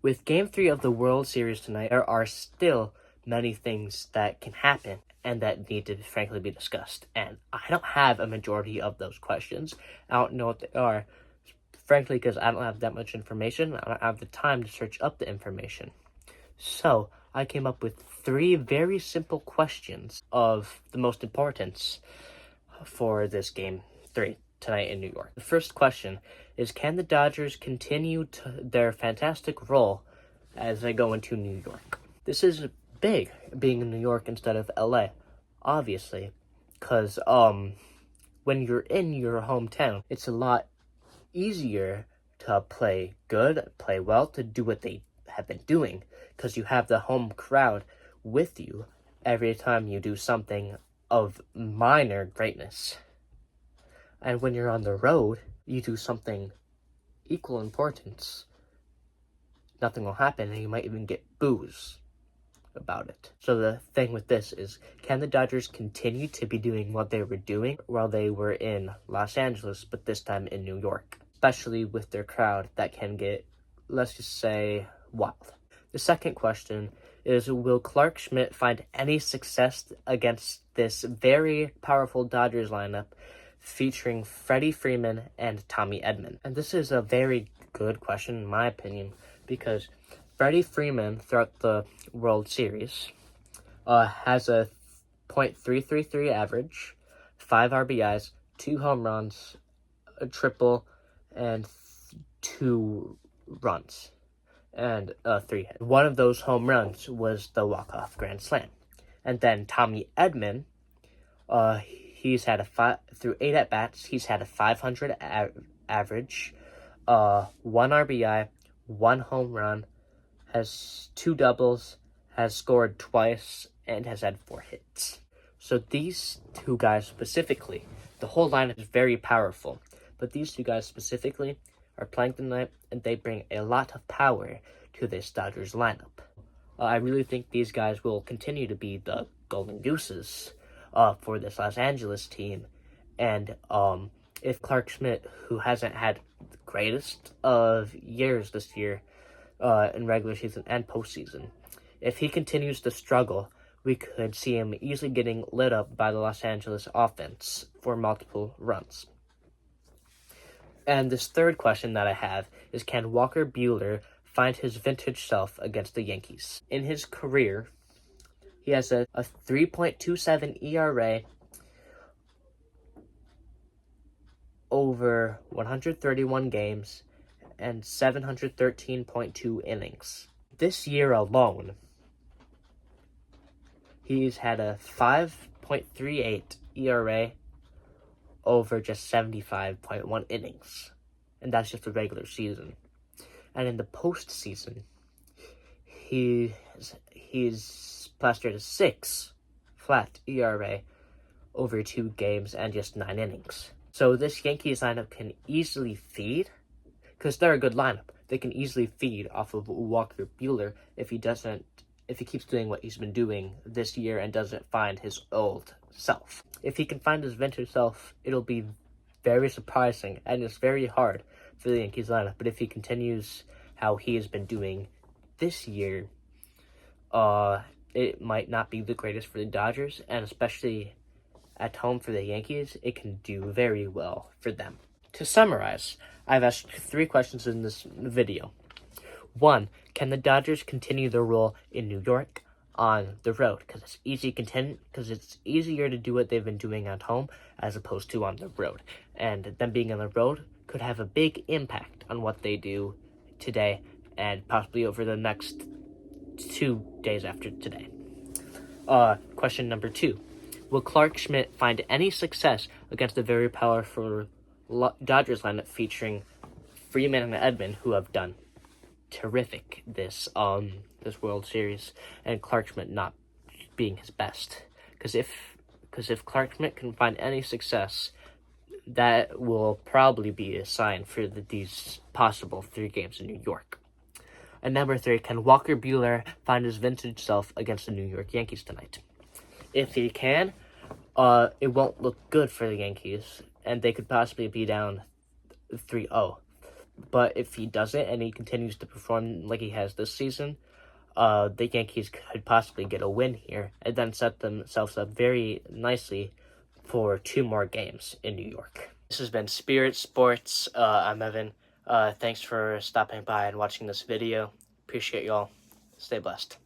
With Game 3 of the World Series tonight, there are still many things that can happen and that need to frankly be discussed. And I don't have a majority of those questions. I don't know what they are, frankly, because I don't have that much information. I don't have the time to search up the information. So I came up with 3 very simple questions of the most importance for this Game 3 tonight in New York. The first question is, can the Dodgers continue their fantastic role as they go into New York? This is big, being in New York instead of LA, obviously, because when you're in your hometown, it's a lot easier to play good, play well, to do what they have been doing, because you have the home crowd with you every time you do something of minor greatness. And when you're on the road, you do something equal importance, nothing will happen, and you might even get boos about it. So the thing with this is, can the Dodgers continue to be doing what they were doing while they were in Los Angeles, but this time in New York, especially with their crowd that can get, let's just say, wild. The second question is, will Clarke Schmidt find any success against this very powerful Dodgers lineup featuring Freddie Freeman and Tommy Edman? And this is a very good question, in my opinion, because Freddie Freeman, throughout the World Series, has a .333 average, 5 RBIs, 2 home runs, a triple, and 2 runs, and 3 hits. One of those home runs was the walk-off grand slam. And then Tommy Edman, he's had through 8 at-bats, he's had a 500 average, 1 RBI, 1 home run, has 2 doubles, has scored twice, and has had 4 hits. So these 2 guys specifically, the whole lineup is very powerful, but these 2 guys specifically are playing tonight, and they bring a lot of power to this Dodgers lineup. I really think these guys will continue to be the Golden Gooses for this Los Angeles team. And if Clarke Schmidt, who hasn't had the greatest of years this year in regular season and postseason, if he continues to struggle, we could see him easily getting lit up by the Los Angeles offense for multiple runs. And this third question that I have is, can Walker Buehler find his vintage self against the Yankees? In his career, he has a 3.27 ERA over 131 games and 713.2 innings. This year alone, he's had a 5.38 ERA over just 75.1 innings. And that's just the regular season. And in the postseason, he's plastered a 6 flat ERA over 2 games and just 9 innings. So this Yankees lineup can easily feed, because they're a good lineup. They can easily feed off of Walker Buehler if he keeps doing what he's been doing this year and doesn't find his old self. If he can find his vintage self, it'll be very surprising, and it's very hard for the Yankees lineup. But if he continues how he has been doing this year, it might not be the greatest for the Dodgers, and especially at home for the Yankees, it can do very well for them. To summarize, I've asked 3 questions in this video. 1, can the Dodgers continue their role in New York on the road? Because it's easier to do what they've been doing at home as opposed to on the road. And them being on the road could have a big impact on what they do today and possibly over the next 2 days after today. Question number 2. Will Clarke Schmidt find any success against the very powerful Dodgers lineup featuring Freeman and Edman, who have done terrific this World Series, and Clarke Schmidt not being his best? Because if Clarke Schmidt can find any success, that will probably be a sign for these possible 3 games in New York. And number 3, can Walker Buehler find his vintage self against the New York Yankees tonight? If he can, it won't look good for the Yankees, and they could possibly be down 3-0. But if he doesn't and he continues to perform like he has this season, the Yankees could possibly get a win here and then set themselves up very nicely for 2 more games in New York. This has been Spirit Sports. I'm Evan. Thanks for stopping by and watching this video. Appreciate y'all. Stay blessed.